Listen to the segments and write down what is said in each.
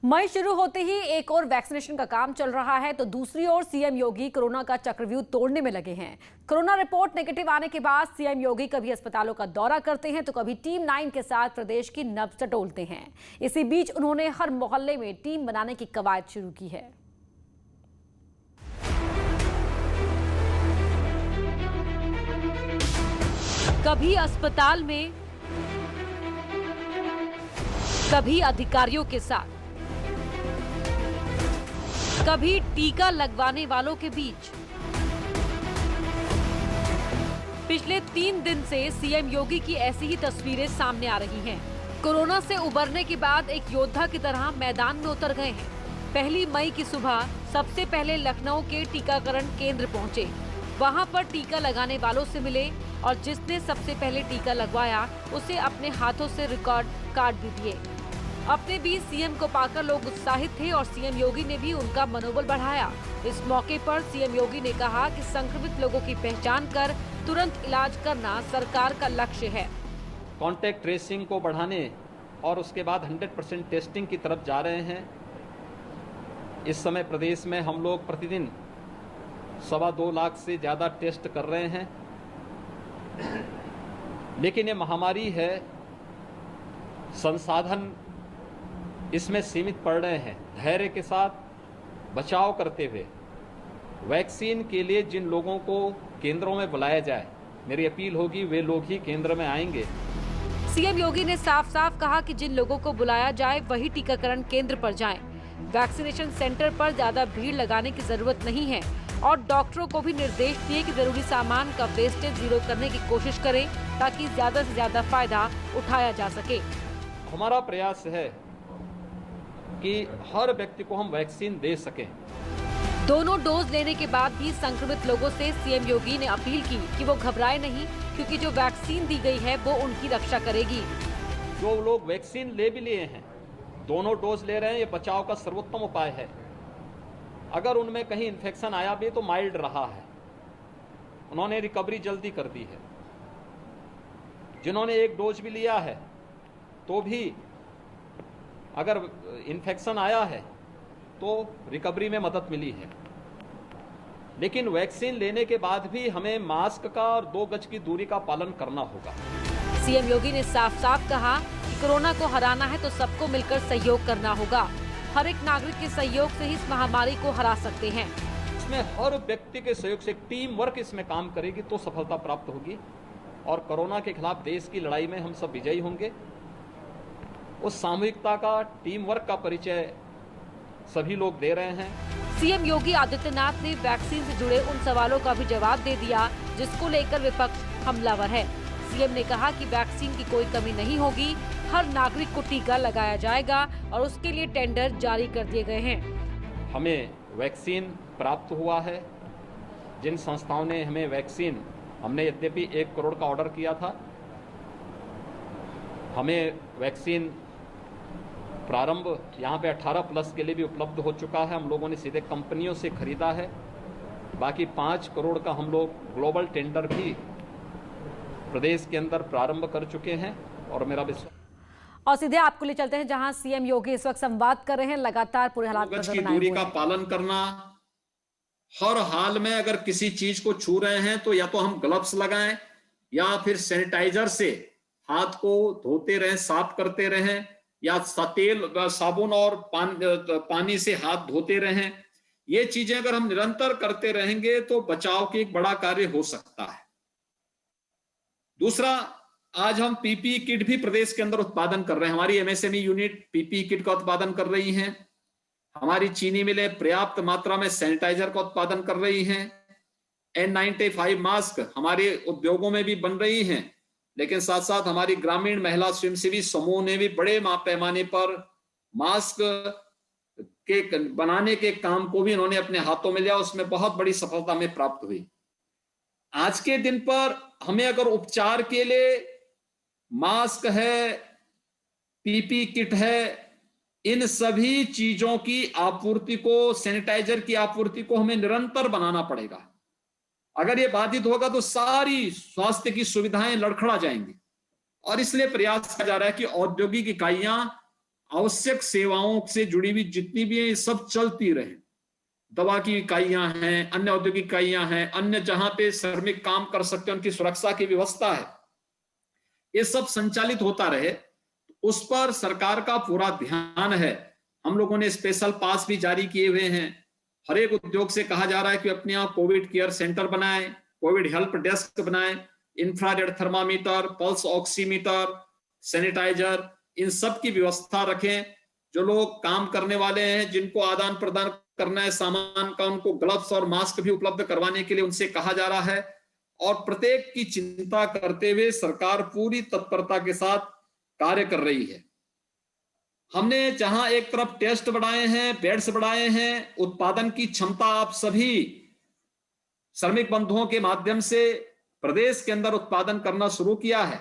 मई शुरू होते ही एक और वैक्सीनेशन का काम चल रहा है तो दूसरी ओर सीएम योगी कोरोना का चक्रव्यूह तोड़ने में लगे हैं। कोरोना रिपोर्ट नेगेटिव आने के बाद सीएम योगी कभी अस्पतालों का दौरा करते हैं तो कभी टीम 9 के साथ प्रदेश की नब्ज टटोलते हैं। इसी बीच उन्होंने हर मोहल्ले में टीम बनाने की कवायद शुरू की है। कभी अस्पताल में, कभी अधिकारियों के साथ, कभी टीका लगवाने वालों के बीच। पिछले 3 दिन से सीएम योगी की ऐसी ही तस्वीरें सामने आ रही हैं। कोरोना से उबरने के बाद एक योद्धा की तरह मैदान में उतर गए हैं। 1 मई की सुबह सबसे पहले लखनऊ के टीकाकरण केंद्र पहुंचे। वहां पर टीका लगाने वालों से मिले और जिसने सबसे पहले टीका लगवाया उसे अपने हाथों से रिकॉर्ड कार्ड भी दिए। अपने बीच सीएम को पाकर लोग उत्साहित थे और सीएम योगी ने भी उनका मनोबल बढ़ाया। इस मौके पर सीएम योगी ने कहा कि संक्रमित लोगों की पहचान कर तुरंत इलाज करना सरकार का लक्ष्य है। कॉन्टैक्ट ट्रेसिंग को बढ़ाने और उसके बाद 100% टेस्टिंग की तरफ जा रहे हैं। इस समय प्रदेश में हम लोग प्रतिदिन 2.25 लाख से ज़्यादा टेस्ट कर रहे हैं। लेकिन ये महामारी है, संसाधन इसमें सीमित पड़ रहे हैं। धैर्य के साथ बचाव करते हुए वैक्सीन के लिए जिन लोगों को केंद्रों में बुलाया जाए, मेरी अपील होगी वे लोग ही केंद्र में आएंगे। सीएम योगी ने साफ साफ कहा कि जिन लोगों को बुलाया जाए वही टीकाकरण केंद्र पर जाएं। वैक्सीनेशन सेंटर पर ज्यादा भीड़ लगाने की जरूरत नहीं है और डॉक्टरों को भी निर्देश दिए कि जरूरी सामान का वेस्टेज जीरो करने की कोशिश करें ताकि ज्यादा से ज्यादा फायदा उठाया जा सके। हमारा प्रयास है कि हर व्यक्ति को हम वैक्सीन दे सकें। दोनों डोज लेने के बाद भी संक्रमित लोगों से सीएम योगी ने अपील की कि वो घबराए नहीं, क्योंकि जो वैक्सीन दी गई है वो उनकी रक्षा करेगी। जो लोग वैक्सीन ले भी लिए हैं, दोनों डोज ले रहे हैं, ये बचाव का सर्वोत्तम उपाय है। अगर उनमें कहीं इन्फेक्शन आया भी तो माइल्ड रहा है, उन्होंने रिकवरी जल्दी कर दी है। जिन्होंने एक डोज भी लिया है तो भी अगर इन्फेक्शन आया है तो रिकवरी में मदद मिली है। लेकिन वैक्सीन लेने के बाद भी हमें मास्क का और 2 गज की दूरी का पालन करना होगा। सीएम योगी ने साफ साफ कहा कि कोरोना को हराना है तो सबको मिलकर सहयोग करना होगा। हर एक नागरिक के सहयोग से ही इस महामारी को हरा सकते हैं। इसमें हर व्यक्ति के सहयोग से टीम वर्क इसमें काम करेगी तो सफलता प्राप्त होगी और कोरोना के खिलाफ देश की लड़ाई में हम सब विजयी होंगे। उस सामूहिकता का, टीम वर्क का परिचय सभी लोग दे रहे हैं। सीएम योगी आदित्यनाथ ने वैक्सीन से जुड़े उन सवालों का भी जवाब दे दिया जिसको लेकर विपक्ष हमलावर है। सीएम ने कहा कि वैक्सीन की कोई कमी नहीं होगी, हर नागरिक को टीका लगाया जाएगा और उसके लिए टेंडर जारी कर दिए गए हैं। हमें वैक्सीन प्राप्त हुआ है। जिन संस्थाओं ने हमें वैक्सीन, हमने यद्यपि 1 करोड़ का ऑर्डर किया था, हमें वैक्सीन प्रारंभ यहाँ पे 18+ के लिए भी उपलब्ध हो चुका है। हम लोगों ने सीधे कंपनियों से खरीदा है। बाकी 5 करोड़ का हम लोग ग्लोबल टेंडर भी प्रदेश के अंदर प्रारंभ कर चुके हैं और मेरा विश्वास। और सीधे आपको ले चलते हैं जहां सीएम योगी इस वक्त संवाद कर रहे हैं। लगातार पूरे हालात गज की दूरी का पालन करना, हर हाल में अगर किसी चीज को छू रहे हैं तो या तो हम ग्लव्स लगाएं या फिर सैनिटाइजर से हाथ को धोते रहें, साफ करते रहें, या तेल, साबुन और पानी से हाथ धोते रहें। ये चीजें अगर हम निरंतर करते रहेंगे तो बचाव की एक बड़ा कार्य हो सकता है। दूसरा, आज हम पीपीई किट भी प्रदेश के अंदर उत्पादन कर रहे हैं। हमारी एमएसएमई यूनिट पीपीई किट का उत्पादन कर रही हैं। हमारी चीनी मिलें पर्याप्त मात्रा में सैनिटाइजर का उत्पादन कर रही हैं। N95 मास्क हमारे उद्योगों में भी बन रही हैं। लेकिन साथ साथ हमारी ग्रामीण महिला स्वयंसेवी समूह ने भी बड़े पैमाने पर मास्क के बनाने के काम को भी इन्होंने अपने हाथों में लिया, उसमें बहुत बड़ी सफलता में प्राप्त हुई। आज के दिन पर हमें अगर उपचार के लिए मास्क है, पीपी किट है, इन सभी चीजों की आपूर्ति को, सैनिटाइजर की आपूर्ति को हमें निरंतर बनाना पड़ेगा। अगर ये बाधित होगा तो सारी स्वास्थ्य की सुविधाएं लड़खड़ा जाएंगी और इसलिए प्रयास किया जा रहा है कि औद्योगिक इकाइयां आवश्यक सेवाओं से जुड़ी हुई जितनी भी है ये सब चलती रहे। दवा की इकाइयां हैं, अन्य औद्योगिक इकाइयां हैं, अन्य जहां पे श्रमिक काम कर सकते हैं उनकी सुरक्षा की व्यवस्था है, ये सब संचालित होता रहे। उस पर सरकार का पूरा ध्यान है। हम लोगों ने स्पेशल पास भी जारी किए हुए हैं। हर एक उद्योग से कहा जा रहा है कि अपने यहाँ कोविड केयर सेंटर बनाएं, कोविड हेल्प डेस्क बनाएं, infrared thermometer, pulse oximeter, sanitiser, इन सब की व्यवस्था रखें। जो लोग काम करने वाले हैं, जिनको आदान प्रदान करना है सामान का, उनको ग्लव्स और मास्क भी उपलब्ध करवाने के लिए उनसे कहा जा रहा है। और प्रत्येक की चिंता करते हुए सरकार पूरी तत्परता के साथ कार्य कर रही है। हमने जहां एक तरफ टेस्ट बढ़ाए हैं, बेड्स बढ़ाए हैं, उत्पादन की क्षमता आप सभी श्रमिक बंधुओं के माध्यम से प्रदेश के अंदर उत्पादन करना शुरू किया है,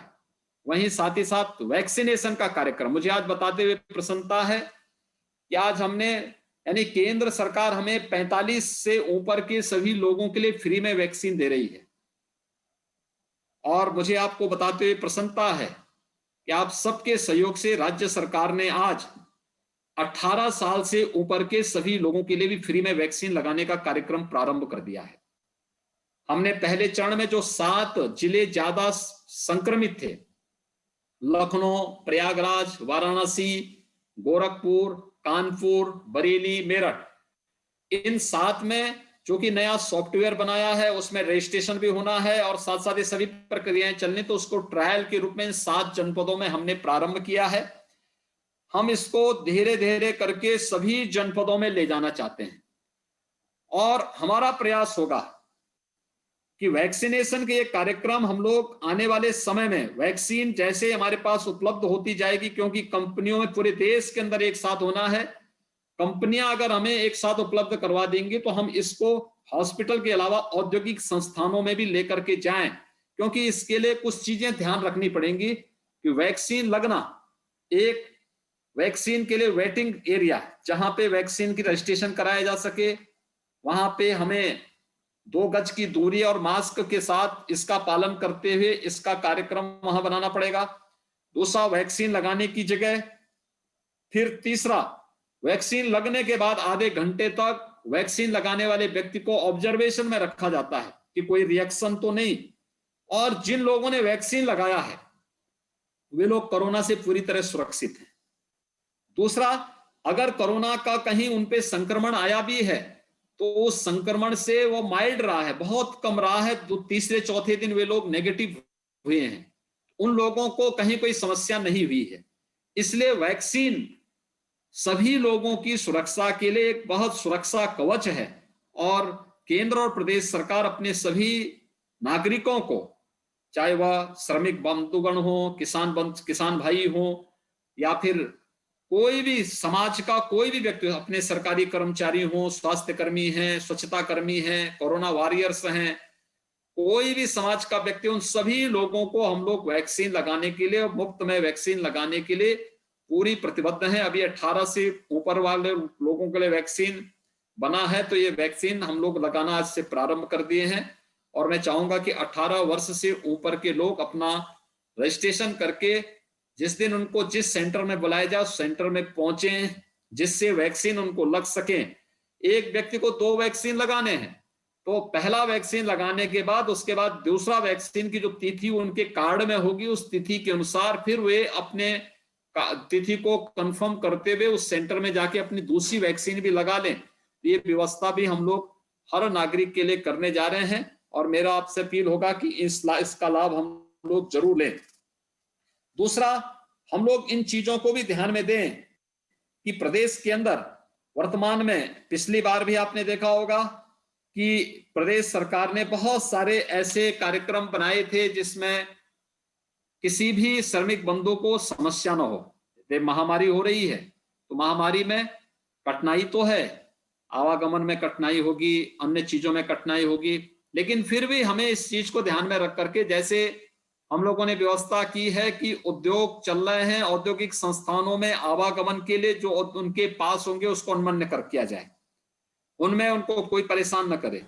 वहीं साथ ही साथ वैक्सीनेशन का कार्यक्रम, मुझे आज बताते हुए प्रसन्नता है कि आज हमने यानी केंद्र सरकार हमें 45 से ऊपर के सभी लोगों के लिए फ्री में वैक्सीन दे रही है। और मुझे आपको बताते हुए प्रसन्नता है कि आप सबके सहयोग से राज्य सरकार ने आज 18 साल से ऊपर के सभी लोगों के लिए भी फ्री में वैक्सीन लगाने का कार्यक्रम प्रारंभ कर दिया है। हमने पहले चरण में जो 7 जिले ज्यादा संक्रमित थे, लखनऊ, प्रयागराज, वाराणसी, गोरखपुर, कानपुर, बरेली, मेरठ, इन 7 में जो कि नया सॉफ्टवेयर बनाया है उसमें रजिस्ट्रेशन भी होना है और साथ साथ ये सभी प्रक्रियाएं चलनी, तो उसको ट्रायल के रूप में 7 जनपदों में हमने प्रारंभ किया है। हम इसको धीरे धीरे करके सभी जनपदों में ले जाना चाहते हैं और हमारा प्रयास होगा कि वैक्सीनेशन के ये कार्यक्रम हम लोग आने वाले समय में वैक्सीन जैसे हमारे पास उपलब्ध होती जाएगी, क्योंकि कंपनियों में पूरे देश के अंदर एक साथ होना है, कंपनियां अगर हमें एक साथ उपलब्ध करवा देंगी तो हम इसको हॉस्पिटल के अलावा औद्योगिक संस्थानों में भी लेकर के जाएं, क्योंकि इसके लिए कुछ चीजें ध्यान रखनी पड़ेंगी कि वैक्सीन लगना, एक वैक्सीन के लिए वेटिंग एरिया जहां पे वैक्सीन की रजिस्ट्रेशन कराया जा सके, वहां पे हमें 2 गज की दूरी और मास्क के साथ इसका पालन करते हुए इसका कार्यक्रम वहां बनाना पड़ेगा। दूसरा, वैक्सीन लगाने की जगह, फिर तीसरा, वैक्सीन लगने के बाद आधे घंटे तक वैक्सीन लगाने वाले व्यक्ति को ऑब्जर्वेशन में रखा जाता है कि कोई रिएक्शन तो नहीं, और जिन लोगों ने वैक्सीन लगाया है वे लोग कोरोना से पूरी तरह सुरक्षित हैं। दूसरा, अगर कोरोना का कहीं उन पे संक्रमण आया भी है तो उस संक्रमण से वो माइल्ड रहा है, बहुत कम रहा है, तो तीसरे चौथे दिन वे लोग नेगेटिव हुए हैं, उन लोगों को कहीं कोई समस्या नहीं हुई है। इसलिए वैक्सीन सभी लोगों की सुरक्षा के लिए एक बहुत सुरक्षा कवच है और केंद्र और प्रदेश सरकार अपने सभी नागरिकों को, चाहे वह श्रमिक बंधुगण हो, किसान भाई हो, या फिर कोई भी समाज का कोई भी व्यक्ति, अपने सरकारी कर्मचारी हो, स्वास्थ्य कर्मी हैं, स्वच्छता कर्मी हैं, कोरोना वॉरियर्स हैं, कोई भी समाज का व्यक्ति, उन सभी लोगों को हम लोग वैक्सीन लगाने के लिए, मुफ्त में वैक्सीन लगाने के लिए पूरी प्रतिबद्ध हैं। अभी 18 से ऊपर वाले लोगों के लिए वैक्सीन बना है, तो ये वैक्सीन हम लोग लगाना आज से प्रारंभ कर दिए हैं और मैं चाहूंगा कि 18 वर्ष से ऊपर के लोग अपना रजिस्ट्रेशन करके जिस दिन उनको जिस सेंटर में बुलाया जाए उस सेंटर में पहुंचे, जिससे वैक्सीन उनको लग सके। एक व्यक्ति को 2 वैक्सीन लगाने हैं, तो पहला वैक्सीन लगाने के बाद उसके बाद दूसरा वैक्सीन की जो तिथि उनके कार्ड में होगी, उस तिथि के अनुसार फिर वे अपने तिथि को कंफर्म करते हुए उस सेंटर में जाके अपनी दूसरी वैक्सीन भी लगा लें। ये व्यवस्था भी हम लोग हर नागरिक के लिए करने जा रहे हैं और मेरा आपसे अपील होगा कि इसका लाभ हम लोग जरूर लें। दूसरा, हम लोग इन चीजों को भी ध्यान में दें कि प्रदेश के अंदर वर्तमान में, पिछली बार भी आपने देखा होगा कि प्रदेश सरकार ने बहुत सारे ऐसे कार्यक्रम बनाए थे जिसमें किसी भी श्रमिक बंधु को समस्या न हो। महामारी हो रही है तो महामारी में कठिनाई तो है, आवागमन में कठिनाई होगी, अन्य चीजों में कठिनाई होगी, लेकिन फिर भी हमें इस चीज को ध्यान में रख करके, जैसे हम लोगों ने व्यवस्था की है कि उद्योग चल रहे हैं, औद्योगिक संस्थानों में आवागमन के लिए जो उनके पास होंगे उसको अनमन्य कर किया जाए, उनमें उनको कोई परेशान न करे।